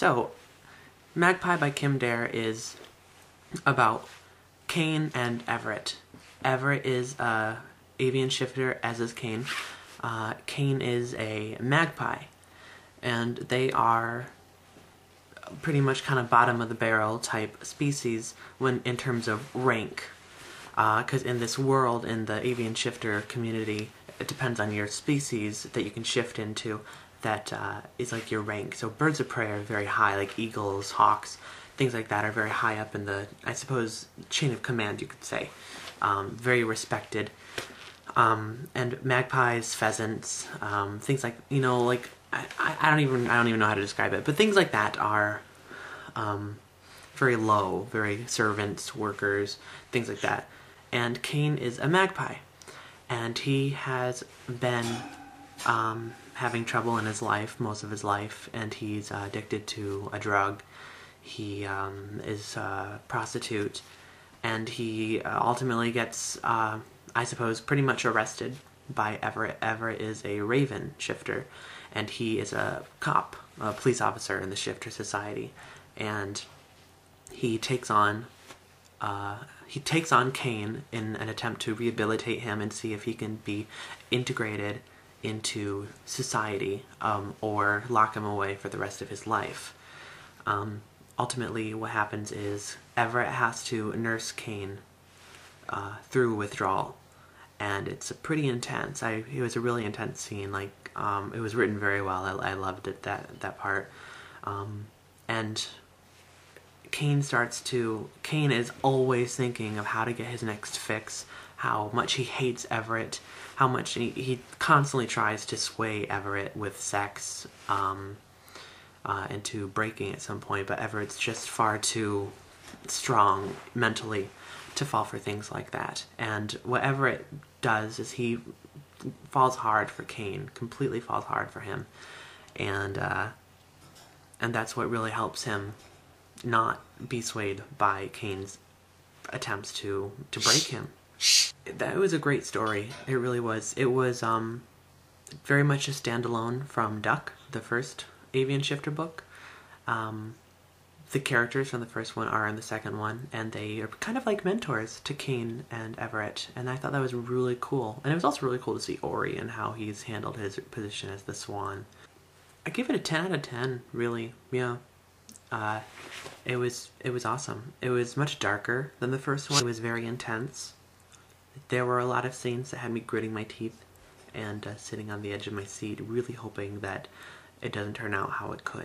So, Magpie by Kim Dare is about Cain and Everett. Everett is Avian Shifter, as is Cain. Cain is a magpie, and they are pretty much kind of bottom of the barrel type species when in terms of rank. Because in this world, in the Avian Shifter community, it depends on your species that you can shift into. That is like your rank. So birds of prey are very high, like eagles, hawks, things like that are very high up in the, I suppose, chain of command, you could say. Very respected. And magpies, pheasants, things like, you know, like, I don't even know how to describe it, but things like that are very low, very servants, workers, things like that. And Cain is a magpie, and he has been having trouble in his life, most of his life, and he's addicted to a drug. He is a prostitute, and he ultimately gets, I suppose, pretty much arrested by Everett. Everett is a Raven shifter, and he is a cop, a police officer in the Shifter Society, and he takes on Cain in an attempt to rehabilitate him and see if he can be integrated into society, or lock him away for the rest of his life. Ultimately, what happens is Everett has to nurse Cain through withdrawal, and it's pretty intense. It was a really intense scene. Like, it was written very well. I loved it, that part. And Cain is always thinking of how to get his next fix, how much he hates Everett, how much he constantly tries to sway Everett with sex into breaking at some point, but Everett's just far too strong mentally to fall for things like that. And what Everett does is he falls hard for Cain, completely falls hard for him, and that's what really helps him not be swayed by Cain's attempts to break him. That was a great story. It really was. It was very much a standalone from Duck, the first Avian Shifter book. The characters from the first one are in the second one, and they are kind of like mentors to Cain and Everett, and I thought that was really cool. And it was also really cool to see Ori and how he's handled his position as the Swan. I give it a 10 out of 10, really. Yeah. It was awesome. It was much darker than the first one. It was very intense. There were a lot of scenes that had me gritting my teeth and sitting on the edge of my seat, really hoping that it doesn't turn out how it could.